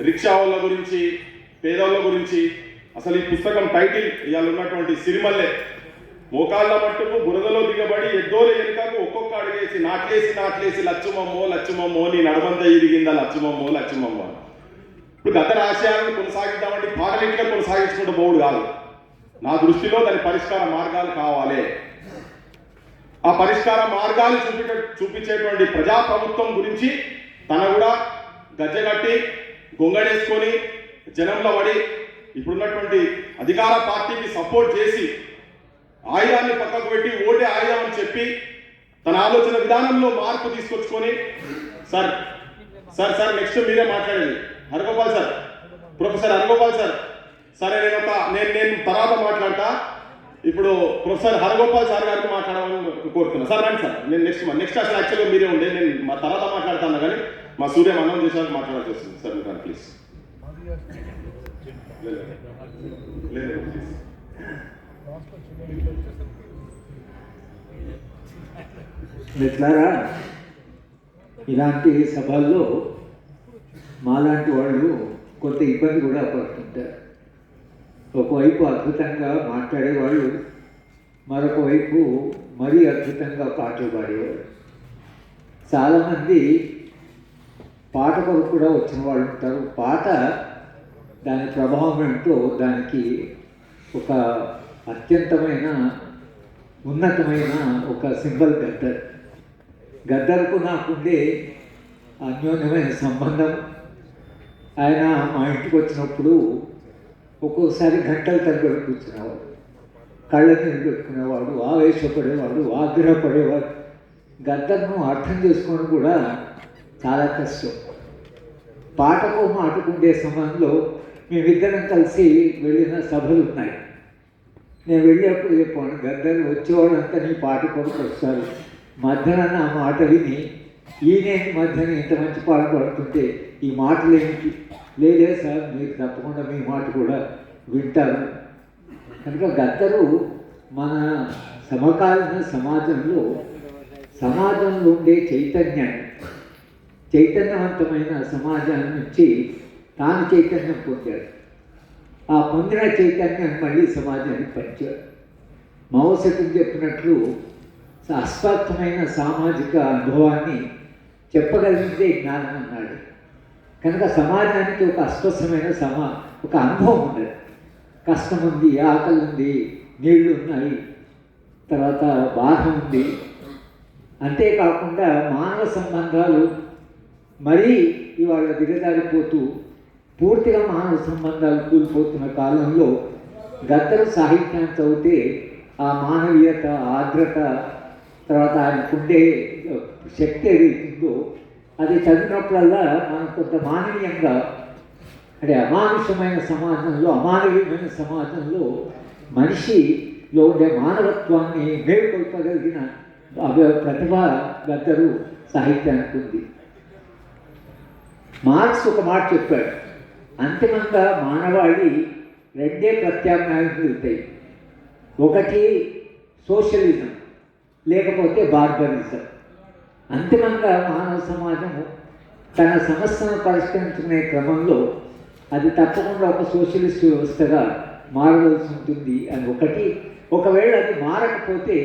Rickshaw వాళ్ళ గురించి, పేదవాళ్ళ గురించి. అసలు ఈ పుస్తకం టైటిల్ ఇవాళ ఉన్నటువంటి సిరిమల్లె మోకాళ్ళ మట్టుకు బురదలో దిగబడి ఎద్దోల ఎనుకకు ఒక్కొక్క అడిగేసి నాట్లేసి లచ్చుమమ్మో నీ నడమంతా ఇరిగిందా లచ్చుమమ్మో. ఇప్పుడు గత ఆశయాలను కొనసాగిద్దామంటే పాటలు ఇట్లా కొనసాగించుకుంటూ పోవుడు కాదు. నా దృష్టిలో దాని పరిష్కార మార్గాలు కావాలి. ఆ పరిష్కార మార్గాలు చూపించేటువంటి ప్రజాప్రభుత్వం గురించి తన కూడా గజ్జగట్టి గొంగడేసుకొని జనంలో పడి ఇప్పుడున్నటువంటి అధికార పార్టీకి సపోర్ట్ చేసి ఆయుధాన్ని పక్కకు పెట్టి ఓటే ఆయుధం అని చెప్పి తన ఆలోచన విధానంలో మార్పు తీసుకొచ్చుకొని సార్ నెక్స్ట్ మీరే మాట్లాడేది Haragopal sir, professor Haragopal sir. సరే నేను తర్వాత మాట్లాడతా. ఇప్పుడు ప్రొఫెసర్ హరగోపాల్ సార్ గారికి మాట్లాడాలని కోరుతున్నా. సార్ రండి సార్. నేను నెక్స్ట్ అసలు యాక్చువల్గా మీరే ఉండే, నేను మా తర్వాత మాట్లాడతాను కానీ మా సూర్య మనం చేసాక మాట్లాడాల్సి వస్తుంది. సార్ మీరు ప్లీజ్. లేదు ప్లీజ్. మిత్రులారా, ఇలాంటి సభల్లో మాలాంటి వాళ్ళు కొంత ఇబ్బంది కూడా పడుతుంటారు. ఒకవైపు అద్భుతంగా మాట్లాడేవాళ్ళు, మరొక వైపు మరీ అద్భుతంగా పాటలు పాడేవాళ్ళు. చాలామంది పాట కొరకు కూడా వచ్చిన వాళ్ళు ఉంటారు. పాట దాని ప్రభావం ఏంటో దానికి ఒక అత్యంతమైన ఉన్నతమైన ఒక సింబల్ గద్దర్కు నాకుండే అన్యోన్యమైన సంబంధం. ఆయన మా ఇంటికి వచ్చినప్పుడు ఒక్కోసారి గంటల తరబడి కూర్చునేవాడు, కళ్ళకి పెట్టుకునేవాడు, ఆవేశపడేవాడు, ఆగ్రహపడేవాడు. గద్దర్ను అర్థం చేసుకోవడం కూడా చాలా కష్టం. పాటకు మాటకుండే సమయంలో మేమిద్దరం కలిసి వెళ్ళిన సభలు ఉన్నాయి. నేను వెళ్ళేప్పుడు చెప్పాను, గద్దర్ వచ్చేవాళ్ళంతా నీ పాట కొరకు వస్తారు, మధ్యన నా మాట విని ఈయనేంటి మధ్యన ఇంత మంచి పాట పాడుతుంటే ఈ మాటలు ఏమిటి? లేదే సార్, మీరు తప్పకుండా మీ మాట కూడా వింటారు. కనుక గద్దరు మన సమకాలీన సమాజంలో ఉండే చైతన్యవంతమైన సమాజాన్ని నుంచి తాను చైతన్యం పొందాడు. ఆ పొందిన చైతన్యం మళ్ళీ సమాజానికి పంచాడు. మౌసకం చెప్పినట్లు అస్పష్టమైన సామాజిక అనుభవాన్ని చెప్పగలిగితే జ్ఞానం అన్నాడు. కనుక సమాజానికి ఒక అస్పష్టమైన ఒక అనుభవం ఉండదు. కష్టం ఉంది, ఆకలి ఉంది, నీళ్లు ఉన్నాయి, తర్వాత బాధ ఉంది. అంతేకాకుండా మానవ సంబంధాలు మరీ ఇవాళ దిగజారిపోతూ పూర్తిగా మానవ సంబంధాలు కూలిపోతున్న కాలంలో గద్దరు సాహిత్యాన్ని చదివితే ఆ మానవీయత, ఆర్ద్రత, తర్వాత ఆయనకుండే శక్తి ఏదైతుందో అది చదివినప్పుడల్లా మనం కొంత మానవీయంగా, అంటే అమానుషమైన సమాజంలో, అమానవీయమైన సమాజంలో మనిషిలో ఉండే మానవత్వాన్ని మేలుకొల్పగలిగిన ప్రతిభ గద్దరు సాహిత్యానికి ఉంది. మార్క్స్ ఒక మాట చెప్పాడు, అంతిమంగా మానవాళి రెండే ప్రత్యామ్నాయాలు మిగులుతాయి, ఒకటి సోషలిజం లేకపోతే బార్బరిజం. అంతిమంగా మానవ సమాజము తన సమస్యను పరిష్కరించుకునే క్రమంలో అది తప్పకుండా ఒక సోషలిస్ట్ వ్యవస్థగా మారవలసి ఉంటుంది అని ఒకటి. ఒకవేళ అది మారకపోతే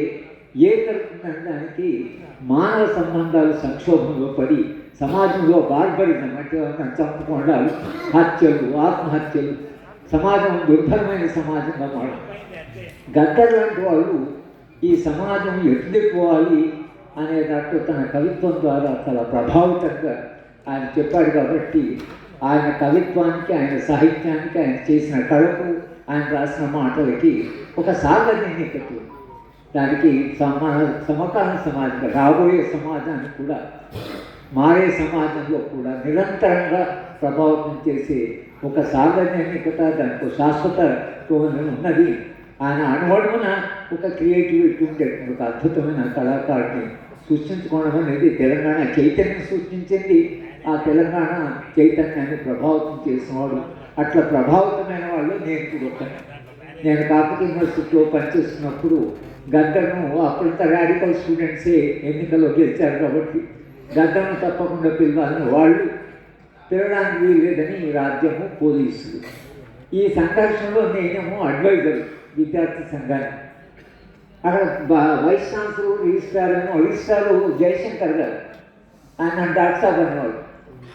ఏం జరుగుతుందనే దానికి మానవ సంబంధాలు సంక్షోభంలో పడి సమాజంలో బార్బరిజం అంటే చంపుకోవడాలు, హత్యలు, ఆత్మహత్యలు, సమాజం దుర్భరమైన సమాజంగా మారడం. గద్దర్ లాంటి వాళ్ళు ఈ సమాజం ఎట్టుదిపోవాలి అనే దాంట్లో తన కవిత్వం ద్వారా చాలా ప్రభావితంగా ఆయన చెప్పాడు. కాబట్టి ఆయన కవిత్వానికి, ఆయన సాహిత్యానికి, ఆయన చేసిన కళకు, ఆయన రాసిన మాటలకి ఒక సార్వజనికత, దానికి సమకాలీన సమాజం, రాబోయే సమాజాన్ని కూడా, మారే సమాజంలో కూడా నిరంతరంగా ప్రభావితం చేసే ఒక సార్వజనికత, దానికి శాశ్వతత్వం ఉన్నది. ఆయన అణువణువున ఒక క్రియేటివిటీ ఉండే ఒక అద్భుతమైన కళాకారుని సృష్టించుకోవడం అనేది తెలంగాణ చైతన్యం సృష్టించింది. ఆ తెలంగాణ చైతన్యాన్ని ప్రభావితం చేసినవాడు. అట్లా ప్రభావితమైన వాళ్ళు నేను కూడా నేను కాకతీయ యూనివర్సిటీలో పనిచేస్తున్నప్పుడు గద్దర్ను అప్పుడంతా రాడికల్ స్టూడెంట్సే ఎన్నికల్లో గెలిచారు కాబట్టి గద్దర్ను తప్పకుండా పిలవాలని వాళ్ళు తిరగడానికి వీల్లేదని రాజ్యము పోలీసులు. ఈ సంఘర్షణలో నేనేమో అడ్వైజర్ విద్యార్థి సంఘాన్ని. అక్కడ వైస్ ఛాన్సలర్ రిజిస్ట్రార్ జయశంకర్ గారు, ఆయన డాక్టర్ సాబ్ అనేవాడు.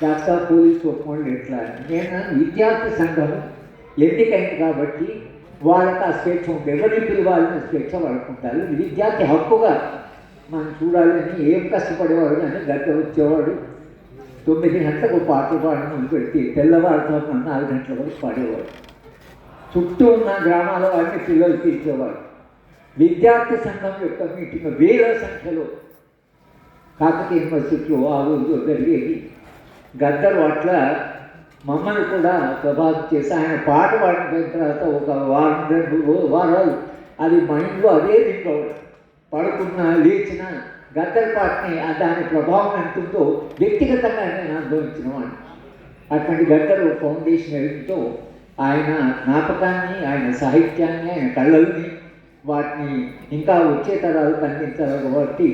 డాక్టర్ సాబ్ పోలీసు ఒప్పుకోండి ఎట్లా. నేను విద్యార్థి సంఘం ఎన్నికైంది కాబట్టి వాళ్ళకి ఆ స్వేచ్ఛ ఉంటుంది, ఎవరిని పిలవాలని స్వేచ్ఛ వాడుకుంటారు. విద్యార్థి హక్కుగా మనం చూడాలని ఏం కష్టపడేవాడు కానీ గద్దె వచ్చేవాడు. 9 గంటలకు పాటలు పాడడం మొదలుపెట్టి తెల్లవారుతో 4 గంటల వరకు పాడేవాడు. చుట్టూ ఉన్న గ్రామాల వారిని పిల్లలు తీర్చేవాడు. విద్యార్థి సంఘం యొక్క మీటింగ్ వేల సంఖ్యలో కాకతీయ యూనివర్సిటీలో ఆ రోజు జరిగేది. గద్దరు అట్లా మమ్మల్ని కూడా ప్రభావితం చేసి ఆయన పాట పాడిన తర్వాత ఒక వారం 2 వారాలు అది మైండ్లో అదే దీంట్లో పడుకున్నా లేచిన గద్దర్ పాటని దాని ప్రభావం ఎంతుందో వ్యక్తిగతంగా నేను అనుభవించిన వాడిని. అటువంటి గద్దరు ఫౌండేషన్ ఎదుగుతో ఆయన జ్ఞాపకాన్ని, ఆయన సాహిత్యాన్ని, ఆయన కళల్ని వాటిని ఇంకా వచ్చే తరాలకు అందించాలి కాబట్టి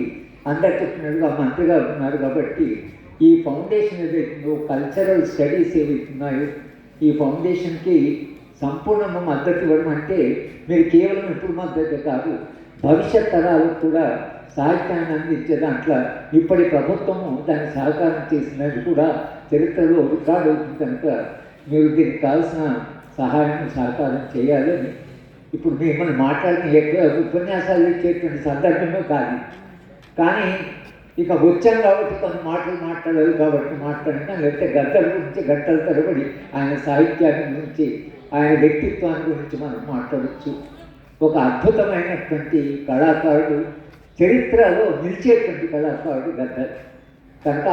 అందరు చెప్పినట్టుగా మంత్రిగా ఉన్నారు కాబట్టి ఈ ఫౌండేషన్ ఏదైతుందో కల్చరల్ స్టడీస్ ఏవైతున్నాయో ఈ ఫౌండేషన్కి సంపూర్ణ మద్దతు ఇవ్వడం అంటే మీరు కేవలం ఇప్పుడు మద్దతు కాదు, భవిష్యత్ తరాలకు కూడా సాహిత్యాన్ని అందించే దాంట్లో ఇప్పటి ప్రభుత్వము దాన్ని సహకారం చేసినది కూడా చరిత్రలో రికార్డు అవుతుంది కనుక మీరు దీనికి కావాల్సిన సహాయం సహకారం చేయాలని ఇప్పుడు మిమ్మల్ని మాట్లాడిన ఎక్కువ ఉపన్యాసాలు ఇచ్చేటువంటి సందర్భమే కాదు. కానీ ఇక వచ్చాం కాబట్టి కొన్ని మాటలు మాట్లాడాలి కాబట్టి మాట్లాడినా, లేకపోతే గద్దల గురించి గంటల తరబడి ఆయన సాహిత్యాన్ని గురించి ఆయన వ్యక్తిత్వాన్ని గురించి మనం మాట్లాడచ్చు. ఒక అద్భుతమైనటువంటి కళాకారుడు, చరిత్రలో నిలిచేటువంటి కళాకారుడు గద్దర్. కనుక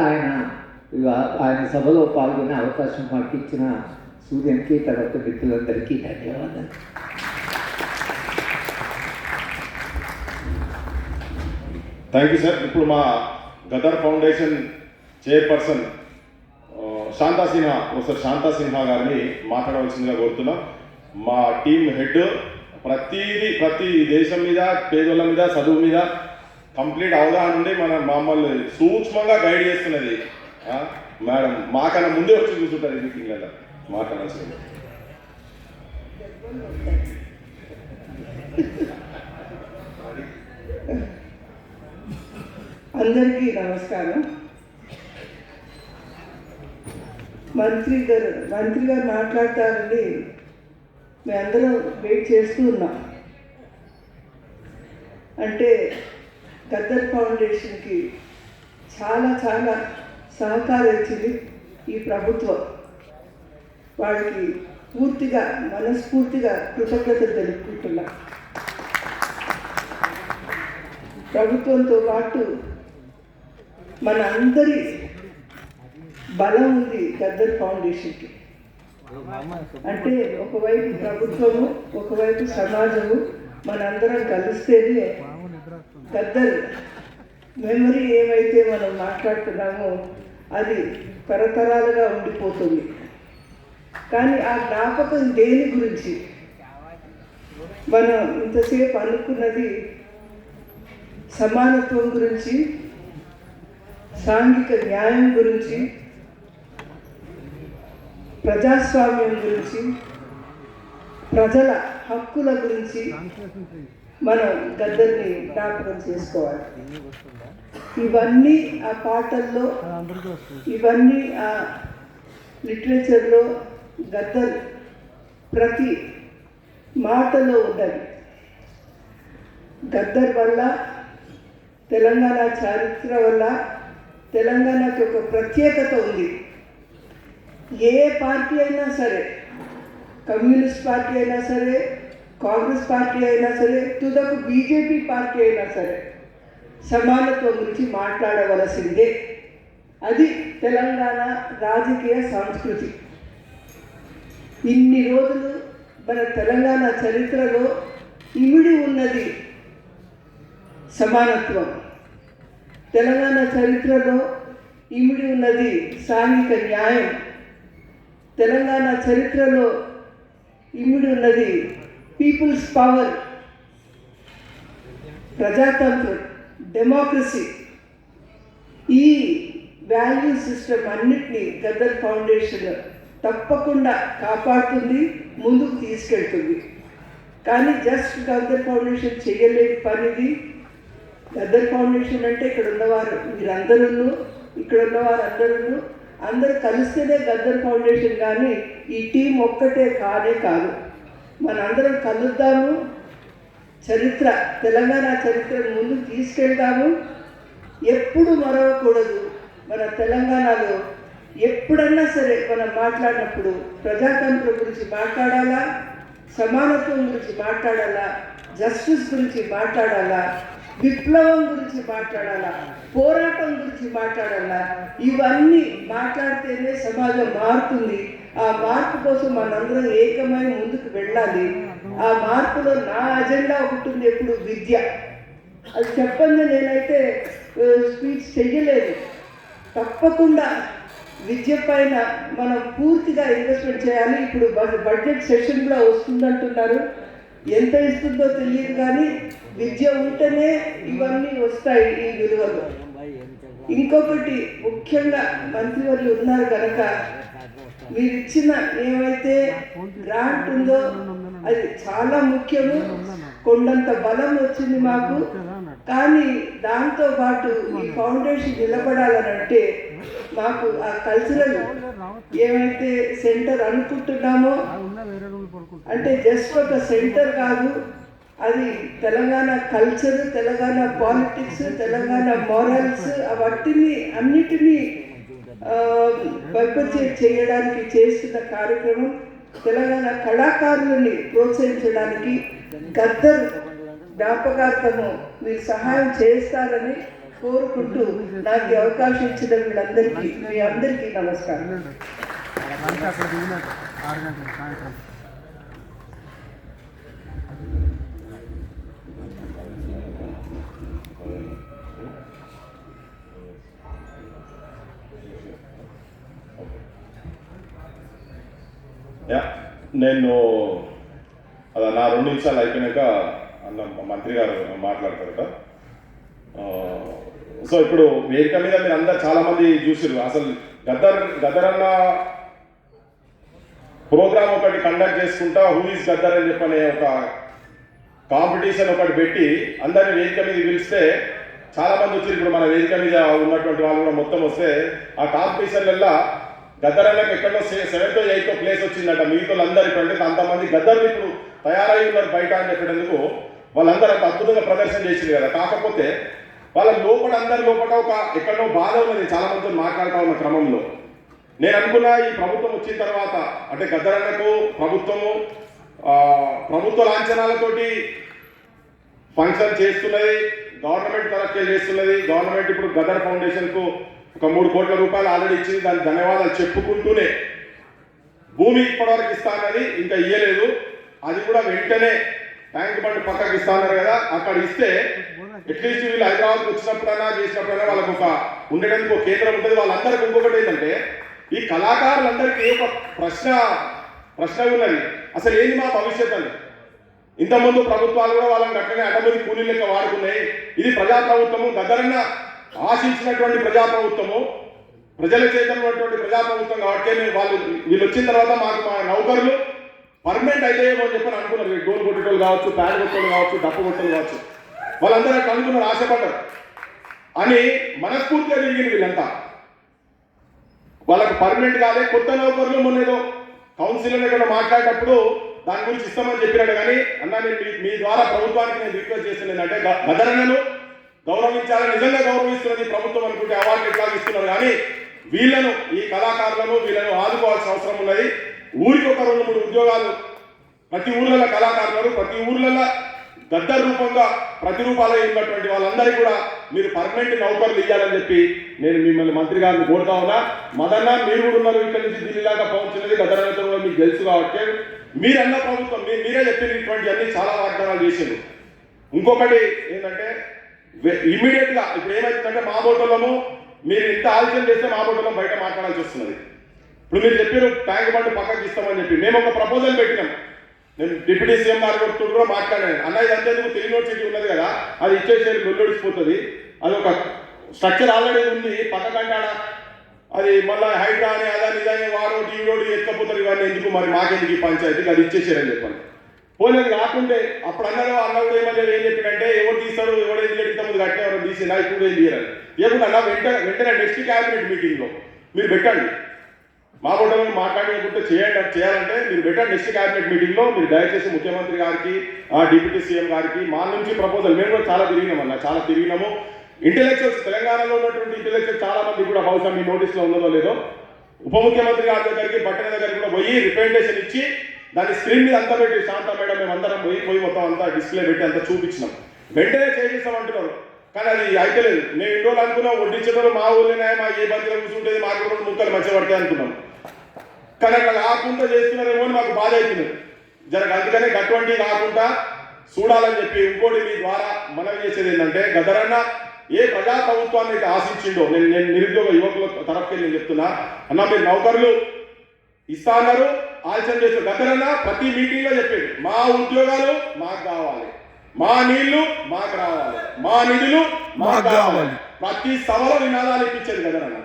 ఆయన సభలో పాల్గొనే అవకాశం మాకు ఇచ్చిన సూర్యంకి తర్వాత మిత్రులందరికీ ధన్యవాదాలు. Thank you sir. ఇప్పుడు మా Gaddar Foundation chairperson professor Shanta Sinha గారిని మాట్లాడవలసిందిగా కోరుతున్నాం. మా టీమ్ హెడ్ ప్రతి దేశం మీద, పేదోళ్ళ మీద, చదువు మీద కంప్లీట్ అవగాహన ఉండి మమ్మల్ని సూక్ష్మంగా గైడ్ చేస్తున్నది మేడం. మాకన్నా ముందే వచ్చి కూర్చుంటారు ఈ మీటింగ్లలో మాట్లాడాల్సింది. అందరికీ నమస్కారం. మంత్రి గారు మాట్లాడతారండి, మేమందరం వెయిట్ చేస్తూ ఉన్నాం. అంటే గద్దర్ ఫౌండేషన్కి చాలా సహకారం ఇచ్చింది ఈ ప్రభుత్వం. వాళ్ళకి మనస్ఫూర్తిగా కృతజ్ఞతలు తెలుపుకుంటున్నాం. ప్రభుత్వంతో పాటు మన అందరి బలం ఉంది గద్దర్ ఫౌండేషన్కి. అంటే ఒకవైపు ప్రభుత్వము, ఒకవైపు సమాజము, మనందరం కలిస్తేనే గద్దర్ మెమరీ ఏమైతే మనం మాట్లాడుతున్నామో అది తరతరాలుగా ఉండిపోతుంది. కానీ ఆ జ్ఞాపకం దేని గురించి మనం ఇంతసేపు అనుకున్నది సమానత్వం గురించి, సాంఘిక న్యాయం గురించి, ప్రజాస్వామ్యం గురించి, ప్రజల హక్కుల గురించి మనం గద్దర్ని జ్ఞాపకం చేసుకోవాలి. ఇవన్నీ ఆ పాటల్లో, ఇవన్నీ ఆ లిటరేచర్లో గద్దర్ ప్రతి మాటలో ఉన్నది. గద్దర్ వల్ల, తెలంగాణ చరిత్ర వల్ల తెలంగాణకి ఒక ప్రత్యేకత ఉంది. ఏ పార్టీ అయినా సరే, కమ్యూనిస్ట్ పార్టీ అయినా సరే, కాంగ్రెస్ పార్టీ అయినా సరే, తుదకు బీజేపీ పార్టీ అయినా సరే సమానత్వం గురించి మాట్లాడవలసిందే. అది తెలంగాణ రాజకీయ సంస్కృతి. ఇన్ని రోజులు మన తెలంగాణ చరిత్రలో ఇమిడి ఉన్నది సమానత్వం. తెలంగాణ చరిత్రలో ఇమిడి ఉన్నది సాంఘిక న్యాయం. తెలంగాణ చరిత్రలో ఇమిడి ఉన్నది పీపుల్స్ పవర్, ప్రజాతంత్రం, డెమోక్రసీ. ఈ వాల్యూ సిస్టమ్ అన్నిటినీ గద్దర్ ఫౌండేషన్ తప్పకుండా కాపాడుతుంది, ముందుకు తీసుకెళ్తుంది. కానీ జస్ట్ గద్దర్ ఫౌండేషన్ చేయలేని పనిది. గద్దర్ ఫౌండేషన్ అంటే ఇక్కడ ఉన్నవారు మీరందరూ, ఇక్కడ ఉన్నవారు అందరూ కలిస్తేనే గద్దర్ ఫౌండేషన్, కానీ ఈ టీం ఒక్కటే కాదు. మనందరం కలుద్దాము, చరిత్ర తెలంగాణ చరిత్రను ముందుకు తీసుకెళ్దాము. ఎప్పుడు మరవకూడదు. మన తెలంగాణలో ఎప్పుడన్నా సరే మనం మాట్లాడినప్పుడు ప్రజాతంత్రం గురించి మాట్లాడాలా, సమానత్వం గురించి మాట్లాడాలా, జస్టిస్ గురించి మాట్లాడాలా, విప్లవం గురించి మాట్లాడాలా, పోరాటం గురించి మాట్లాడాలా. ఇవన్నీ మాట్లాడితేనే సమాజం మారుతుంది. ఆ మార్పు కోసం మనందరం ఏకమై ముందుకు వెళ్ళాలి. ఆ మార్పులో నా అజెండా ఒకటి ఉంది, ఎప్పుడు విద్య. అది చెప్పండి, నేనైతే స్పీచ్ చెయ్యలేదు. తప్పకుండా విద్య పైన మనం పూర్తిగా ఇన్వెస్ట్మెంట్ చేయాలి. ఇప్పుడు బడ్జెట్ సెషన్ కూడా వస్తుందంటున్నారు. ఎంత ఇస్తుందో తెలియదు, కానీ విద్య ఉంటేనే ఇవన్నీ వస్తాయి, ఈ విలువలు. ఇంకొకటి ముఖ్యంగా మంత్రివర్యులు ఉన్నారు కనుక మీరు ఇచ్చిన ఏమైతే గ్రాంట్ ఉందో అది చాలా ముఖ్యము. కొండంత బలం వచ్చింది మాకు. కానీ దాంతో పాటు ఈ ఫౌండేషన్ నిలబడాలనంటే మాకు ఆ కల్చరల్ ఏమైతే సెంటర్ అనుకుంటున్నామో, అంటే జస్ట్ ఒక సెంటర్ కాదు, అది Telangana culture, Telangana politics, Telangana morals అన్నిటినీ పర్పచేట్ చేయడానికి చేస్తున్న కార్యక్రమం. తెలంగాణ కళాకారులని ప్రోత్సహించడానికి గద్దర్ జ్ఞాపకార్థము మీరు సహాయం చేస్తారని కోరుకుంటూ నాకు అవకాశం ఇచ్చిన వీళ్ళందరికీ, మీ అందరికీ నమస్కారం. నేను అలా నా 2 నిమిషాలు అయిపోయినాక మంత్రి గారు మాట్లాడతారట. సో ఇప్పుడు వేదిక మీద మీరు అందరు చాలామంది చూసారు. అసలు గద్దర్ అన్న ప్రోగ్రామ్ ఒకటి కండక్ట్ చేసుకుంటా హూ ఈజ్ గద్దర్ అని చెప్పనే ఒక కాంపిటీషన్ ఒకటి పెట్టి అందరిని వేదిక మీద పిలిస్తే చాలామంది వచ్చారు. ఇప్పుడు మన వేదిక మీద ఉన్నటువంటి వాళ్ళు కూడా మొత్తం వస్తే ఆ కాంపిటీషన్లలో గద్దర్ అన్నకి ఎక్కడో 7th or 8th ప్లేస్ వచ్చిందట. మిగతా అందరూ ఇప్పుడు అంటే అంతమంది గద్దర్లు ఇప్పుడు తయారై ఉన్నారు బయట అని చెప్పేందుకు వాళ్ళందరూ అంత అద్భుతంగా ప్రదర్శన చేసింది కదా. కాకపోతే వాళ్ళ అందరి లోపల ఒక ఎక్కడో బాధ ఉన్నది. చాలా మందితో మాట్లాడుతూ ఉన్న క్రమంలో నేను అనుకున్నా, ఈ ప్రభుత్వం వచ్చిన తర్వాత అంటే గద్దర్ అన్నకు ప్రభుత్వ లాంఛనాలతోటి ఫంక్షన్ చేస్తున్నది, గవర్నమెంట్ తరఫు చేస్తున్నది. గవర్నమెంట్ ఇప్పుడు గద్దర్ ఫౌండేషన్కు ఒక 3 కోట్ల రూపాయలు ఆల్రెడీ ఇచ్చింది. దానికి ధన్యవాదాలు చెప్పుకుంటూనే భూమి ఇప్పటివరకు ఇస్తానని ఇంకా ఇయ్యలేదు. అది కూడా వెంటనే ట్యాంక్ బండ్ పక్కకి ఇస్తాన్నారు కదా, అక్కడ ఇస్తే అట్లీస్ట్ వీళ్ళు హైదరాబాద్కి వచ్చినప్పుడైనా చేసినప్పుడైనా వాళ్ళకు ఒక ఉండడానికి ఒక కేంద్రం ఉంటుంది. వాళ్ళందరికీ ఇంకొకటి ఏంటంటే ఈ కళాకారులందరికీ ఒక ప్రశ్న ఉన్నది, అసలు ఏంది మా భవిష్యత్ అని. ఇంతకుముందు ప్రభుత్వాలు కూడా వాళ్ళని అట్లనే అడ్డమంది కూలీలు లెక్క వాడుకున్నాయి. ఇది ప్రజాప్రభుత్వము, గద్దరన్న ఆశించినటువంటి ప్రజాప్రభుత్వము, ప్రజల చేతనటువంటి ప్రజాప్రభుత్వం కాబట్టి వీళ్ళు వచ్చిన తర్వాత మాకు మా నౌకరులు పర్మనెంట్ అయితే అని చెప్పని అనుకున్నారు. డోలు కొట్టేటోళ్ళు కావచ్చు, ప్యాడ్ కొట్టేళ్ళు కావచ్చు, డప్పు కొట్టేళ్ళు కావచ్చు, వాళ్ళందరూ అట్లా అనుకున్నారు, ఆశపడ్డారు అని మనస్ఫూర్తిగా తిరిగింది వీళ్ళంతా. వాళ్ళకు పర్మనెంట్ కాదే, కొత్త నౌకరులు మొన్నేదో కౌన్సిల్ ఇక్కడ మాట్లాడేటప్పుడు దాని గురించి ఇస్తామని చెప్పినాడు. కానీ అన్నా నేను మీ ద్వారా ప్రభుత్వానికి నేను రిక్వెస్ట్ చేస్తున్నాను ఏంటంటే గద్దరన్నను గౌరవించాలని, నిజంగా గౌరవిస్తున్నది ప్రభుత్వం అనుకుంటే అవార్డు ఎట్లా ఇస్తున్నారు. కానీ వీళ్ళను, ఈ కళాకారులను వీళ్ళను ఆదుకోవాల్సిన అవసరం ఉన్నది. ఊరికి ఒక 2-3 ఉద్యోగాలు ప్రతి ఊర్లలో కళాకారులు, ప్రతి ఊర్లలో గద్దర్ రూపంగా ప్రతిరూపాలై ఉన్నటువంటి వాళ్ళందరికీ కూడా మీరు పర్మనెంట్ నౌకర్లు ఇవ్వాలని చెప్పి నేను మిమ్మల్ని మంత్రి గారిని కోరుతా ఉన్నా. మదన్న మీరు కూడా ఉన్నారు, ఇక్కడ నుంచి ఢిల్లీ దాకా పਹੁంచినది గద్దర్ కూడా మీకు తెలుసు కాబట్టి మీరన్న ప్రభుత్వం మీరే చెప్పినటువంటి అన్ని చాలా వాగ్దానాలు చేసింది. ఇంకొకటి ఏంటంటే ఇమ్మీడియట్గా ఇప్పుడు ఏమవుతుందంటే మా బోటలము మీరు ఇంత ఆలోచన చేస్తే మా బోటలో బయట మాట్లాడాల్సి వస్తున్నది. ఇప్పుడు మీరు చెప్పారు ట్యాంక్ బండ్ పక్కకి ఇస్తామని చెప్పి మేము ఒక ప్రపోజల్ పెట్టినాం. నేను డిప్యూటీ సీఎం గారితో కూడా మాట్లాడాను. అన్న ఇది అంతేందుకు యూనివర్సిటీ ఉన్నది కదా, అది ఇచ్చేసేది లొల్లొడిసిపోతుంది, అది ఒక స్ట్రక్చర్ ఆల్రెడీ ఉంది పక్కకంటాడ అది మళ్ళీ హైడ్రా అని అదని ఇదని వాడు ఈడోడు ఎత్తుకపోతారు ఇవన్నీ ఎందుకు మరి మాకెందుకు ఈ పంచాయతీకి అది ఇచ్చేసారని చెప్పండి. పోలేదు కాకుంటే అప్పుడు అన్నప్పుడు ఏమన్నా ఏం చెప్పినంటే ఎవరు తీస్తాడు ఎవరు ఎందుకు ఇంతకుముందు కట్టిన ఎవరు తీసినా ఇప్పుడు ఏం తీయాలని లేకుండా అన్న వెంటనే నెక్స్ట్ క్యాబినెట్ మీటింగ్లో మీరు పెట్టండి మా బొట్టలను మాట్లాడేకుంటే చేయాలంటే మీరు పెట్టండి. నెక్స్ట్ క్యాబినెట్ మీటింగ్లో మీరు దయచేసి ముఖ్యమంత్రి గారికి డిప్యూటీ సీఎం గారికి మా నుంచి ప్రపోజల్ మేము కూడా చాలా తిరిగినాము. ఇంటెలెక్చువల్స్ తెలంగాణలో ఉన్నటువంటి ఇంటెలెక్చువల్స్ చాలా మంది కూడా బహుశా మీ నోటీస్లో ఉన్నదో లేదో ఉప ముఖ్యమంత్రి గారి దగ్గరికి బట్టల దగ్గరికి కూడా పోయి రిప్రజెంటేషన్ ఇచ్చి దాన్ని స్క్రీన్ మీద అంతా పెట్టి శాంత మేడం మేము అందరం పోయి మొత్తం అంతా డిస్ప్లే పెట్టి అంతా చూపించినాం. వెంటనే చేసేస్తామంటున్నారు కానీ అది అయితే లేదు. మేము ఇన్ని రోజులు అనుకున్నాం వడ్డించడం మా ఊళ్ళోనే మా ఏ బంతిలో కూర్చుంటుంది మాకు కూడా ముక్కలు మంచిగా పడతాయి అనుకున్నాం. కానీ అట్లా కాకుండా చేస్తున్నారేమో అని మాకు బాధ అవుతుంది. అందుకనే అటువంటివి కాకుండా చూడాలని చెప్పి ఇంకోటి మీ ద్వారా మనవి చేసేది ఏంటంటే గదరన్న ఏ ప్రజా ప్రభుత్వాన్ని అయితే ఆశించిండో నేను నిరుద్యోగ యువకుల తరఫుకి నేను చెప్తున్నా అన్న మీరు నౌకర్లు ఇస్తా అన్నారు ఆలస్యం చేస్తారు. గదరన్న ప్రతి మీటింగ్లో చెప్పేది మా ఉద్యోగాలు మాకు కావాలి, మా నీళ్లు మాకు రావాలి, మా నిధులు మాకు కావాలి. ప్రతి సభలో నినాదాలు ఇప్పించేది గదరన్న.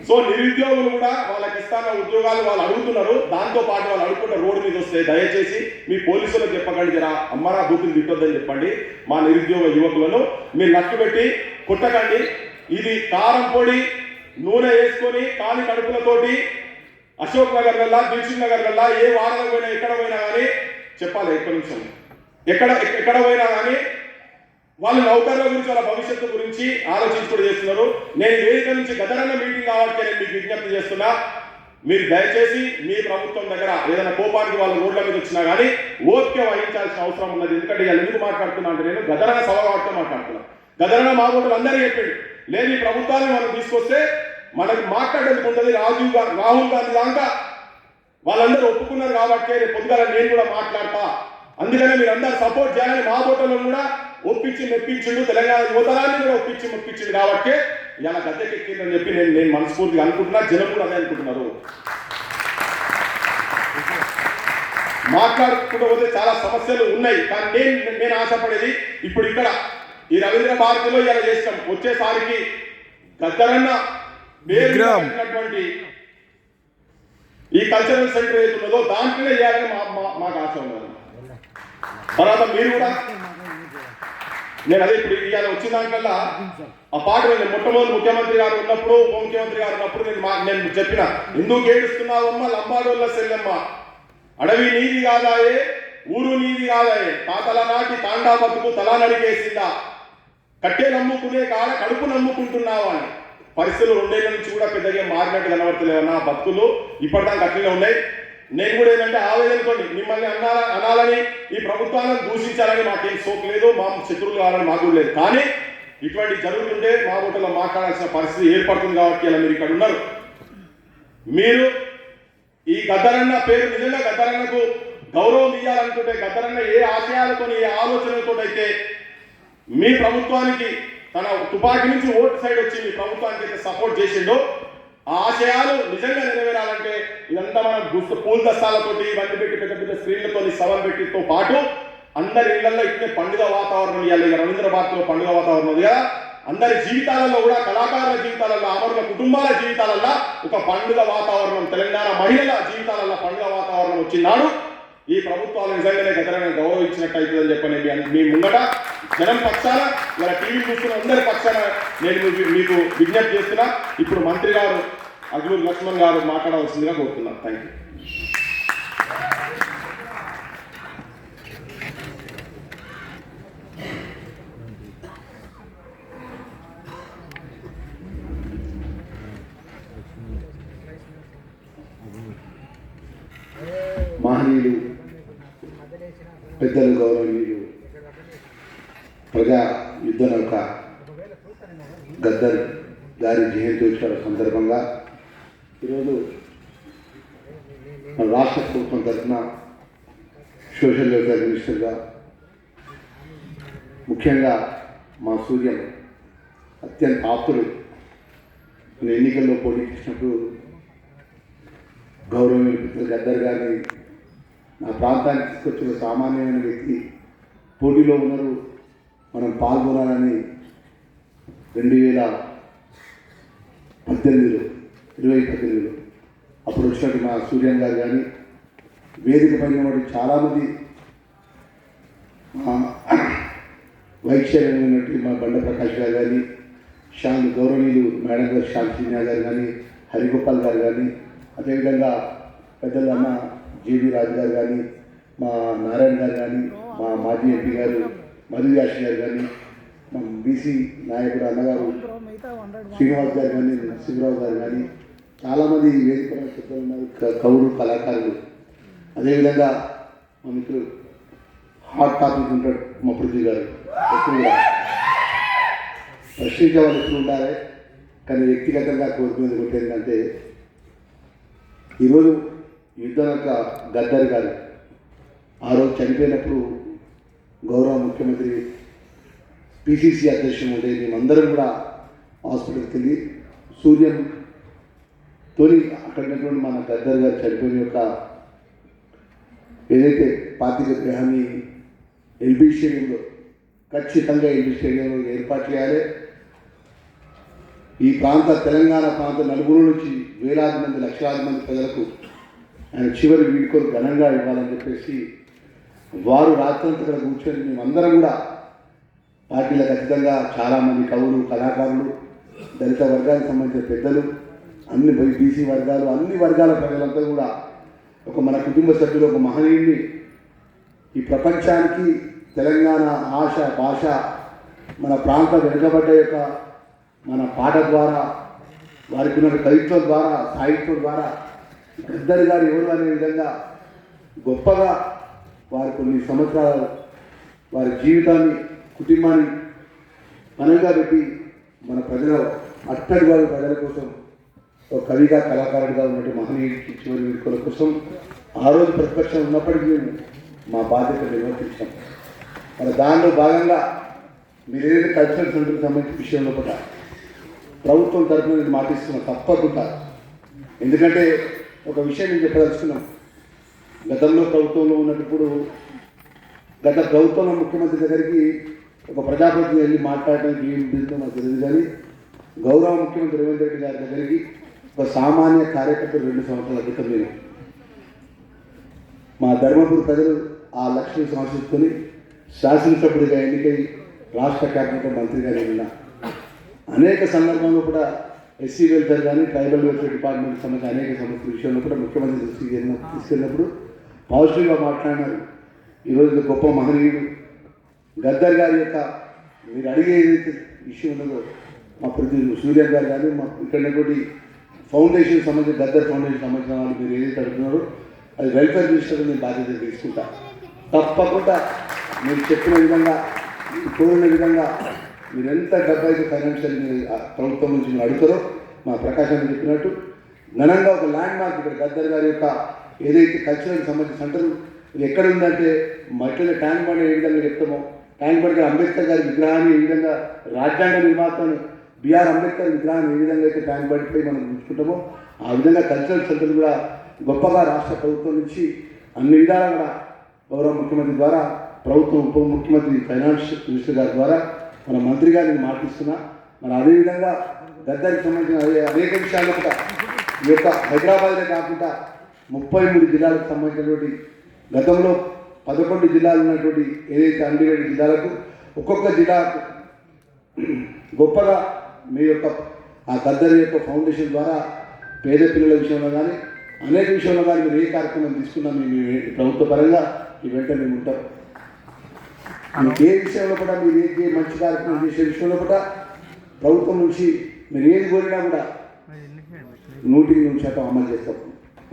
సో నిరుద్యోగులు కూడా వాళ్ళకి ఇస్తాన్న ఉద్యోగాలు వాళ్ళు అడుగుతున్నారు. దాంతో పాటు వాళ్ళు అడుగుతున్న రోడ్డు మీద వస్తే దయచేసి మీ పోలీసులకు చెప్పకండి జరా అమ్మరా బూతులు తిట్టొద్దని చెప్పండి. మా నిరుద్యోగ యువకులను మీరు నట్టు పెట్టి కొట్టకండి. ఇది కారం పొడి నూనె వేసుకొని కాని కడుపులతోటి అశోక్ నగర్ వల్ల దిల్సుఖ్ నగర్ వల్ల ఏ వాడలకు పోయినా ఎక్కడ పోయినా కానీ చెప్పాలి. ఎక్కడి నుంచి ఎక్కడ పోయినా కానీ వాళ్ళు నౌకర్ల గురించి వాళ్ళ భవిష్యత్తు గురించి ఆలోచించుకుంటూ చేస్తున్నారు. నేను వేదిక నుంచి గదరన్న మీటింగ్ కాబట్టి నేను మీకు విజ్ఞప్తి చేస్తున్నా మీరు దయచేసి మీ ప్రభుత్వం దగ్గర ఏదైనా కోపానికి వాళ్ళు రోడ్ల మీద వచ్చినా కానీ ఓపిక వహించాల్సిన అవసరం ఉన్నది. ఎందుకంటే ఇలా ఎందుకు మాట్లాడుతున్నా అంటే నేను గదరన్న సభ కాబట్టి మాట్లాడుతున్నా. గదరన్న మా ఓటర్లు అందరూ చెప్పాడు లేదు ఈ ప్రభుత్వాన్ని మనం తీసుకొస్తే మనకు మాట్లాడేందుకు ఉంటుంది. రాహుల్ గాంధీ దాకా వాళ్ళందరూ ఒప్పుకున్నారు కాబట్టి రేపు పొద్దుగాల నేను కూడా మాట్లాడతా. అందుకనే మీరు అందరు సపోర్ట్ చేయాలని మా ఓటర్లను కూడా ఒప్పించి మెప్పించిండు. తెలంగాణ యువతరాన్ని కూడా మెప్పించిండు కాబట్టి ఇలా గద్దెకెక్కిందని చెప్పి నేను మనస్ఫూర్తిగా అనుకుంటున్నా. జనం కూడా అదే అనుకుంటున్నారు. మాట్లాడుకుంటూ పోతే చాలా సమస్యలు ఉన్నాయి. కానీ నేను ఆశపడేది ఇప్పుడు ఇక్కడ ఈ రవీంద్ర భారతిలో ఇలా చేస్తాం. వచ్చేసారికి గద్దరన్న ఈ కల్చరల్ సెంటర్ ఏదున్నదో దాంట్లోనే చేయాలని మాకు ఆశ ఉన్నది. తర్వాత మీరు కూడా నేను అదే ఇప్పుడు ఇవాళ వచ్చిన దాంట్లో ఆ పాట మొట్టమొదటి ముఖ్యమంత్రి గారు ఉన్నప్పుడు ఉప ముఖ్యమంత్రి గారు ఉన్నప్పుడు నేను చెప్పిన ఎందుకు ఏడుస్తున్నావమ్మ లంబాడోళ్ళ సెల్లమ్మ అడవి నీది కాదాయే ఊరు నీది కాదాయే తాతల నాటి తాండా బతుకు తలా నడిగేసిందా కట్టే నమ్ముకునే కాడ కడుపు నమ్ముకుంటున్నావా అని. పరిస్థితులు 2 ఏళ్ల నుంచి కూడా పెద్దగా మారినట్టు కనబడతలేవన్నా బతుకులు ఇప్పటిదాకా అట్లనే ఉన్నాయి. నేను కూడా ఏంటంటే ఆవేదనతోని మిమ్మల్ని అనాలని ఈ ప్రభుత్వాలను దూషించాలని మాకేం సోకు లేదు, మా శత్రువులు కావాలని మాకు లేదు. కానీ ఇటువంటి జరుగుతుంటే మా ఓటర్లో మాట్లాడాల్సిన పరిస్థితి ఏర్పడుతుంది కాబట్టి ఇలా మీరు ఇక్కడ ఉన్నారు. మీరు ఈ గద్దరన్న పేరు నిజంగా గద్దరన్నకు గౌరవం ఇవ్వాలనుకుంటే గద్దరన్న ఏ ఆశయాలతో ఏ ఆలోచనలతో అయితే మీ ప్రభుత్వానికి తన తుపాకీ నుంచి ఓటు సైడ్ వచ్చి మీ ప్రభుత్వానికి అయితే సపోర్ట్ చేసిండో ఆ ఆశయాలు నిజంగా నెరవేరాలంటే ఇదంతా మనం పూల దస్తాలతోటి ఇవన్నీ పెట్టి పెద్ద పెద్ద స్క్రీన్లతో సవాల్ పెట్టితో పాటు అందరి ఇళ్లలో ఇట్లే పండుగ వాతావరణం ఇవ్వాలి. రవీంద్ర భారతిలో పండుగ వాతావరణం ఉంది కదా. అందరి జీవితాలలో కూడా కళాకారుల జీవితాలలో అమరుల కుటుంబాల జీవితాలలో ఒక పండుగ వాతావరణం తెలంగాణ మహిళల జీవితాలలో పండుగ వాతావరణం వచ్చినాడు. ఈ ప్రభుత్వాలు నిజంగానే గతంలో గౌరవించినట్టు అవుతుందని చెప్పని మీ ముంగట జనం పక్షాన ఇలా టీవీ చూస్తున్న అందరి పక్షాన నేను మీకు విజ్ఞప్తి చేస్తున్నా. ఇప్పుడు మంత్రి గారు అజ్మూర్ లక్ష్మణ్ గారు మాట్లాడవలసిందిగా కోరుతున్నాను. Thank you. మహనీయులు పెద్దలు గౌరవనీయులు ప్రజా యుద్ధ నౌక గద్దర్ గారి జయంత్యోత్సవ సందర్భంగా ఈరోజు రాష్ట్ర ప్రభుత్వం తరఫున సోషల్ వెల్ఫేర్ మినిస్టర్గా ముఖ్యంగా మా సూర్యం అత్యంత ఆప్తులు ఎన్నికల్లో పోటీ చేసినప్పుడు గౌరవనీయులు గద్దర్ గారిని నా ప్రాంతానికి తీసుకొచ్చిన సామాన్యమైన వ్యక్తి పోటీలో ఉన్నారు, మనం పాల్గొనాలని 18లో 2018లో అప్పుడు వచ్చినట్టు మా సూర్యన్ గారు కానీ వేదిక పైన వాడు చాలామంది వైశ్యం ఉన్నట్టు మా బండ ప్రకాష్ గారు కానీ గౌరవనీయులు మేడం గారు శాంతిన్యా గారు కానీ హరిగోపాల్ గారు కానీ అదేవిధంగా పెద్దలు అన్న జేబీ రాజు గారు కానీ మా నారాయణ గారు కానీ మా మాజీ ఎంపీ గారు మధుయాష్ గారు కానీ మా బీసీ నాయకుడు అన్నగారు శ్రీనివాస్ గారు కానీ నరసింహరావు గారు కానీ చాలామంది వేదిక పెద్దలు ఉన్నారు, కవులు కళాకారులు. అదేవిధంగా మా మిత్రులు హాట్ టాపిక్ ఉంటాడు మా పృథ్వీ గారు. ఎప్పుడు కూడా ప్రశ్నించే వాళ్ళు ఎప్పుడు ఉంటారే, కానీ వ్యక్తిగతంగా కోరుకునేది ఒకటి ఏంటంటే ఈరోజు యుద్ధం యొక్క గద్దర్ గారు ఆ రోజు చనిపోయినప్పుడు గౌరవ ముఖ్యమంత్రి పిసిసి అధ్యక్షుడు ఉంటే మేమందరం కూడా హాస్పిటల్కి వెళ్ళి సూర్యం తొలి అక్కడ ఉన్నటువంటి మన గద్దర్ గారు చనిపోయిన యొక్క ఏదైతే పార్టీ విగ్రహాన్ని ఎల్బీ స్టేడియంలో ఖచ్చితంగా ఎల్బీ స్టేడియంలో ఏర్పాటు చేయాలి. ఈ ప్రాంత తెలంగాణ ప్రాంత నలుగురు నుంచి వేలాది మంది లక్షలాది మంది ప్రజలకు ఆయన చివరి వీడుకోలు ఘనంగా ఇవ్వాలని చెప్పేసి వారు రాత్రంతా ఇక్కడ కూర్చొని మేమందరం కూడా పార్టీలకు ఖచ్చితంగా చాలామంది కవులు కళాకారులు దళిత వర్గానికి సంబంధించిన పెద్దలు అన్ని బీసీ వర్గాలు అన్ని వర్గాల ప్రజలంతా కూడా ఒక మన కుటుంబ సభ్యులు ఒక మహనీయుడిని ఈ ప్రపంచానికి తెలంగాణ ఆశ భాష మన ప్రాంత వెనుకబడ్డ యొక్క మన పాట ద్వారా వారికి ఉన్న కవిత్వం ద్వారా సాహిత్యం ద్వారా గద్దర్ గారు ఎవరు అనే విధంగా గొప్పగా వారి కొన్ని సంవత్సరాలు వారి జీవితాన్ని కుటుంబాన్ని పనంగా పెట్టి మన ప్రజల అట్టడి వారి ప్రజల కోసం ఒక కవిగా కళాకారుడిగా ఉన్నట్టు మహనీయుడికి చివరి వీడుకోల కోసం ఆ రోజు ప్రతిపక్షం ఉన్నప్పటికీ మేము మా బాధ్యత నిర్వర్తించాం. మరి దానిలో భాగంగా మీరు ఏదైతే కల్చరల్ సెంటర్కి సంబంధించిన విషయంలో కూడా ప్రభుత్వం తరఫున నేను మాటిస్తున్నాను తప్పకుండా. ఎందుకంటే ఒక విషయం నేను చెప్పదలుచుకున్నాం. గతంలో ప్రభుత్వంలో ఉన్నప్పుడు గత ప్రభుత్వంలో ముఖ్యమంత్రి దగ్గరికి ఒక ప్రజాప్రతినిధి వెళ్ళి మాట్లాడడానికి ఏం బిల్తో నాకు తెలియదు, కానీ గౌరవ ముఖ్యమంత్రి రేవంత్ రెడ్డి గారి దగ్గరికి ఒక సామాన్య కార్యకర్తలు 2 సంవత్సరాల క్రితం నేను మా ధర్మపురి ప్రజలు ఆ లక్ష్యం సమర్పించుకొని శాసనసభ్యుడిగా ఎన్నికై రాష్ట్ర క్యాబినెట్ మంత్రిగా నేను అనేక సందర్భంలో కూడా ఎస్సీ వెల్ఫేర్ కానీ ట్రైబల్ వెల్ఫేర్ డిపార్ట్మెంట్ సంబంధించిన అనేక సమస్యల విషయంలో కూడా ముఖ్యమంత్రి దృష్టికి తీసుకెళ్ళినప్పుడు పాజిటివ్గా మాట్లాడినారు. ఈరోజు గొప్ప మహనీయుడు గద్దర్ గారి యొక్క మీరు అడిగే ఏదైతే ఇష్యూ ఉన్నదో మా ప్రతి సూర్యన్ గారు కానీ మా ఇక్కడ ఫౌండేషన్ సంబంధించిన గద్దర్ ఫౌండేషన్ సంబంధించిన వాళ్ళు మీరు ఏదైతే అడుగుతున్నారో అది వెల్ఫేర్ మినిస్టర్ నేను బాధ్యత తీసుకుంటా. తప్పకుండా మీరు చెప్పిన విధంగా కోరిన విధంగా మీరు ఎంత డబ్బు అయితే ఫైనాన్షియల్ ప్రభుత్వం నుంచి మీరు అడుగుతారో మా ప్రకాశాన్ని చెప్పినట్టు ఘనంగా ఒక ల్యాండ్ మార్క్ ఇక్కడ గద్దర్ గారి యొక్క ఏదైతే కల్చరల్కి సంబంధించిన సెంటర్ ఇది ఎక్కడ ఉందంటే మట్టిలో ట్యాంక్ బండ్ ఏ విధంగా చెప్తామో ట్యాంక్ బండ్ అంబేద్కర్ గారి విగ్రహాన్ని ఏ విధంగా రాజ్యాంగ నిర్మాతను బిఆర్ అంబేద్కర్ విగ్రహాన్ని ఏ విధంగా అయితే ట్యాంక్ బండ్పై మనం ఉంచుకుంటామో ఆ విధంగా కల్చరల్ సెంటర్ కూడా గొప్పగా రాష్ట్ర ప్రభుత్వం నుంచి అన్ని విధాలా కూడా గౌరవ ముఖ్యమంత్రి ద్వారా ప్రభుత్వం ఉప ముఖ్యమంత్రి ఫైనాన్స్ మినిస్టర్ గారి ద్వారా మన మంత్రి గారిని మాటిస్తున్నా. మరి అదేవిధంగా గద్దరికి సంబంధించిన అనేక విషయాలు కూడా ఈ యొక్క హైదరాబాద్లో కాకుండా 33 జిల్లాలకు సంబంధించినటువంటి గతంలో 11 జిల్లాలు ఉన్నటువంటి ఏదైతే అన్డివైడెడ్ జిల్లాలకు ఒక్కొక్క జిల్లాకు గొప్పగా మీ యొక్క ఆ గద్దర్ యొక్క ఫౌండేషన్ ద్వారా పేద పిల్లల విషయంలో కానీ అనేక విషయంలో కానీ మీరు ఏ కార్యక్రమం తీసుకున్నా మేము ప్రభుత్వ పరంగా ఈ వెంట మేము ఉంటాం. మీకు ఏ విషయంలో కూడా మీరు ఏ మంచి కార్యక్రమం చేసే విషయంలో కూడా ప్రభుత్వం నుంచి మీరు ఏది కోరినా కూడా 100% అమలు చేస్తాం.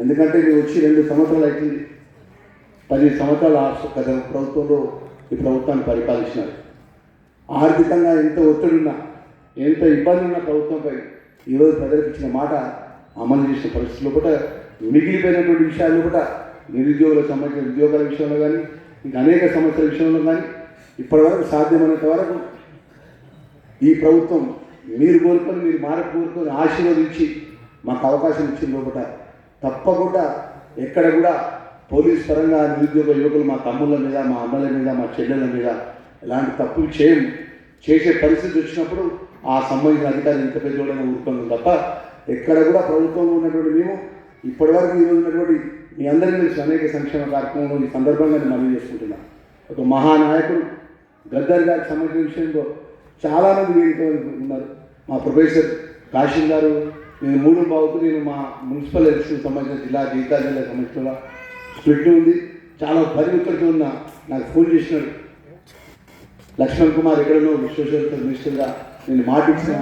ఎందుకంటే మీరు వచ్చి 2 సంవత్సరాలు అవుతుంది, 10 సంవత్సరాల గత ప్రభుత్వంలో ఈ ప్రభుత్వాన్ని పరిపాలించినారు. ఆర్థికంగా ఎంత ఒత్తిడి ఉన్నా ఎంత ఇబ్బంది ఉన్న ప్రభుత్వంపై ఈరోజు ప్రజలకు ఇచ్చిన మాట అమలు చేసిన పరిస్థితుల్లో కూడా మిగిలిపోయినటువంటి విషయాల్లో కూడా నిరుద్యోగులకు సంబంధించిన ఉద్యోగాల విషయంలో కానీ ఇంకా అనేక సమస్యల విషయంలో కానీ ఇప్పటివరకు సాధ్యమైనంత వరకు ఈ ప్రభుత్వం మీరు కోరుకొని మీరు మార్పు కోరుకొని ఆశీర్వదించి మాకు అవకాశం ఇచ్చిన లోపల తప్పకుండా ఎక్కడ కూడా పోలీస్ పరంగా నిరుద్యోగ యువకులు మా తమ్ముళ్ళ మీద మా అన్నల మీద మా చెల్లెళ్ళ మీద ఎలాంటి తప్పులు చేసే పరిస్థితి వచ్చినప్పుడు ఆ సంబంధించిన అధికారులు ఇంత పెద్దోడైనా ఊరుకున్నాం తప్ప ఎక్కడ కూడా ప్రభుత్వంలో ఉన్నటువంటి మేము ఇప్పటివరకు ఈరోజు ఉన్నటువంటి మీ అందరికీ తెలుసు అనేక సంక్షేమ కార్యక్రమంలో ఈ సందర్భంగా నేను మనవి చేసుకుంటున్నాను. ఒక మహానాయకుడు గద్దర్ గారికి సంబంధించిన విషయంలో చాలామంది వేదిక ఉన్నారు. మా ప్రొఫెసర్ కాశీ గారు, నేను 3 నేను మా మున్సిపల్ ఎలక్షన్ సంబంధించిన జీతాల జిల్లా సంబంధించిన స్ప్లిట్ ఉంది, చాలా పరిమితులతో ఉన్న నాకు ఫోన్ చేసినాడు. లక్ష్మణ్ కుమార్ ఎక్కడనో సోషల్ మినిస్టర్గా నేను మాటిచ్చిన,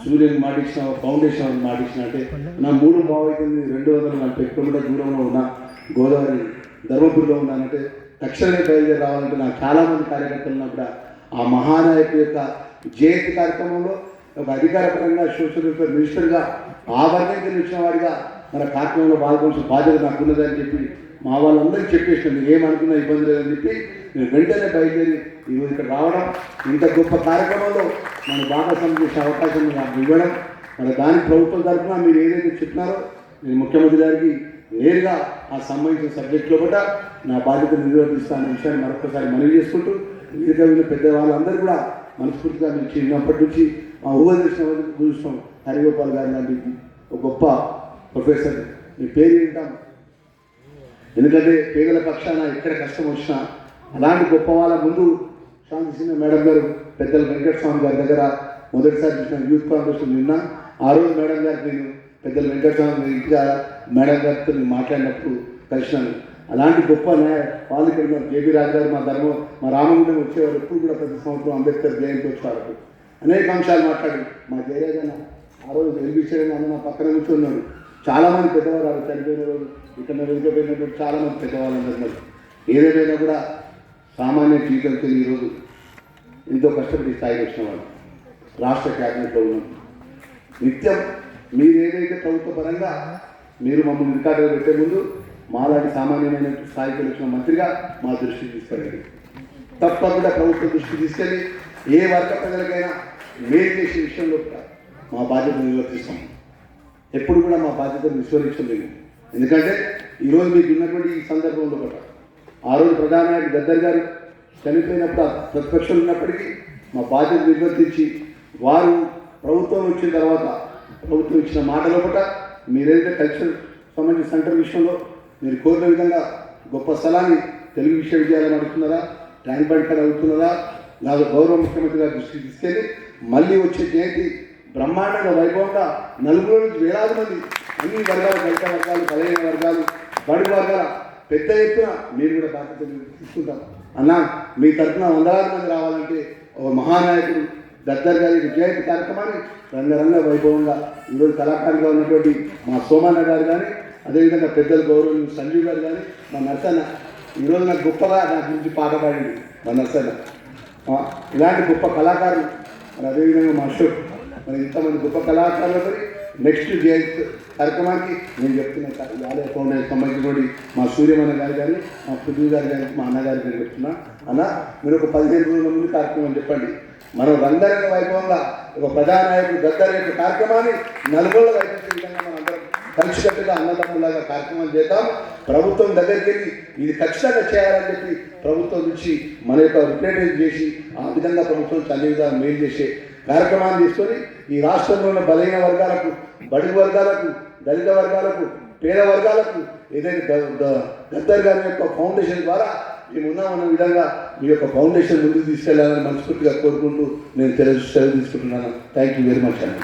సూర్యుని మాటిచ్చిన, ఫౌండేషన్ మాటిచ్చిన అంటే నా 3 అవుతుంది, 240 కిలోమీటర్ల దూరంలో ఉన్న గోదావరి ధర్మపురిలో ఉన్నానంటే తక్షణమే బయలుదేరి రావాలంటే నాకు చాలామంది కార్యకర్తలు ఉన్నప్పుడు ఆ మహానాయకుడి యొక్క జయంతి కార్యక్రమంలో ఒక అధికారపరంగా సోషల్ వెల్ఫేర్ మినిస్టర్గా ఆ వర్గంగా వచ్చిన వాడిగా మన కార్యక్రమంలో పాల్గొనాల్సిన బాధ్యత నాకు ఉన్నదని చెప్పి మా వాళ్ళందరికీ చెప్పేసిన మీరు ఏమనుకున్నా ఇబ్బంది లేదని చెప్పి నేను వెంటనే బయలుదేరి ఈరోజు ఇక్కడ రావడం, ఇంత గొప్ప కార్యక్రమంలో మన భాగస్వామ్యం చేసే అవకాశం నాకు ఇవ్వడం, మరి దానికి ప్రభుత్వం తరఫున మీరు ఏదైతే చెప్పినారో నేను ముఖ్యమంత్రి గారికి నేరుగా ఆ సంబంధించిన సబ్జెక్టులో కూడా నా బాధ్యతను నిర్వర్తిస్తానన్న విషయాన్ని మరొకసారి మనవి చేసుకుంటూ మిగతా పెద్ద వాళ్ళందరూ కూడా మనస్ఫూర్తిగా మీరు చిన్నప్పటి నుంచి మా ఊహదర్శన చూస్తాం. హరిగోపాల్ గారు లాంటి ఒక గొప్ప ప్రొఫెసర్, మీ పేరు వింటాం, ఎందుకంటే పేదల పక్షాన ఎక్కడ కష్టం వచ్చినా అలాంటి గొప్ప వాళ్ళ ముందు శాంతి సింగ్ మేడం గారు పెద్దల వెంకటస్వామి గారి దగ్గర మొదటిసారి చూసిన యూత్ కాంగ్రెస్ నిన్న ఆ రోజు మేడం గారికి నేను పెద్దల వెంకటస్వామి ఇంటిగా మేడం గారితో నేను మాట్లాడినప్పుడు కలిసినాను. అలాంటి గొప్ప వాళ్ళు ఇక్కడ జేబీ రాజు గారు మా రామగుండం వచ్చేవారు ఎప్పుడు కూడా ప్రతి సంవత్సరం అంబేద్కర్ జయంతి వచ్చేవారు అనేక అంశాలు మాట్లాడి మా జయరాజ్ అన్న ఆ రోజు వెలిపించడం అన్న నా పక్కన కూర్చున్నాడు. చాలామంది పెద్దవాళ్ళు చనిపోయిన రోజు ఇక్కడ వెలిగిపోయినటువంటి చాలామంది పెద్దవాళ్ళు అందరు ఏదేమైనా కూడా సామాన్య జీవితంతో ఈరోజు ఎంతో కష్టపడి స్థాయికి వచ్చిన వాళ్ళు రాష్ట్ర క్యాబినెట్లో ఉన్నాం. నిత్యం మీరు ఏదైతే ప్రభుత్వ పరంగా మీరు మమ్మల్ని రికార్డులో పెట్టే ముందు మాలాంటి సామాన్యమైన స్థాయికి వచ్చిన మంత్రిగా మా దృష్టికి తీసుకెళ్ళండి. తప్పకుండా ప్రభుత్వ దృష్టికి తీసుకెళ్ళి ఏ వర్గ ప్రజలకైనా మేలు చేసే విషయంలో మా బాధ్యతను నిర్వర్తిస్తాం. ఎప్పుడు కూడా మా బాధ్యతను విస్మరించలేదు. ఎందుకంటే ఈరోజు మీకు ఉన్నటువంటి ఈ సందర్భంలో కూడా ఆ రోజు ప్రధాన నాయకుడు గద్దర్ గారు చనిపోయినప్పుడు ప్రతిపక్షం ఉన్నప్పటికీ మా బాధ్యత నిర్వర్తించి వారు ప్రభుత్వం వచ్చిన తర్వాత ప్రభుత్వం ఇచ్చిన మాటలో కూడా మీరేదైతే కల్చర్ సంబంధించిన సెంటర్ విషయంలో మీరు కోరిన విధంగా గొప్ప స్థలాన్ని తెలుగు విశ్వవిద్యాలయం అడుగుతున్నారా, ట్యాంక్ బండ్ కాడ అడుగుతున్నారా, నాకు గౌరవ ముఖ్యమంత్రి గారి దృష్టికి తీసుకెళ్ళి మళ్ళీ వచ్చే జయంతి బ్రహ్మాండంగా వైభవంగా నలుగురు నుంచి వేలాది మంది అన్ని వర్గాలు, దళిత వర్గాలు, బలహీన వర్గాలు, బడి వర్గాల పెద్ద ఎత్తున మీరు కూడా బాధ్యత తీసుకుంటాం అన్న. మీ తరఫున వందలాది మంది రావాలంటే ఒక మహానాయకుడు గద్దర్ గారి జయంతి కార్యక్రమాన్ని రంగరంగ వైభవంగా ఈరోజు కళాకారులుగా ఉన్నటువంటి మా సోమన్న గారు కానీ, అదేవిధంగా పెద్దల గౌరవం సంజీవ్ గారు కానీ, మా నర్సన్న ఈరోజు నాకు గొప్పగా నా గురించి పాట పాడింది మా నర్సన్న. ఇలాంటి గొప్ప కళాకారులు మరి అదేవిధంగా మా అశోక్, మరి ఇంతమంది గొప్ప కళాకారులతో నెక్స్ట్ జయంతి కార్యక్రమానికి నేను చెప్తున్నా ఆలయ ఫౌండేషన్ సంబంధించినటువంటి మా సూర్యమన్న గారు కానీ, మా పృథ్వీ గారు కానీ, మా అన్నగారి గారు చెప్తున్నా అన్న మీరు ఒక 15 రోజుల ముందు కార్యక్రమం చెప్పండి. మనం రంగరంగ వైభవంగా ఒక ప్రధాన నాయకుడు గద్దర్ యొక్క కార్యక్రమాన్ని నలుగురు వైపు విధంగా మనం అందరం కలిసికట్టుగా అన్నదమ్ములాగా కార్యక్రమం చేద్దాం. ప్రభుత్వం దగ్గరికి వెళ్ళి ఇది ఖచ్చితంగా చేయాలని చెప్పి ప్రభుత్వం నుంచి మన యొక్క రిప్రజెంటేషన్ చేసి ఆ విధంగా ప్రభుత్వం అన్ని విధాలు మేలు చేసే కార్యక్రమాన్ని తీసుకొని ఈ రాష్ట్రంలో ఉన్న బలహీన వర్గాలకు, బడుగు వర్గాలకు, దళిత వర్గాలకు, పేద వర్గాలకు ఏదైతే గద్దర్ గారి యొక్క ఫౌండేషన్ ద్వారా మేము ఉన్నామన్న విధంగా మీ యొక్క ఫౌండేషన్ ముందుకు తీసుకెళ్లాలని మనస్ఫూర్తిగా కోరుకుంటూ నేను సెలవు తీసుకుంటున్నాను. థ్యాంక్ యూ వెరీ మచ్ అండి.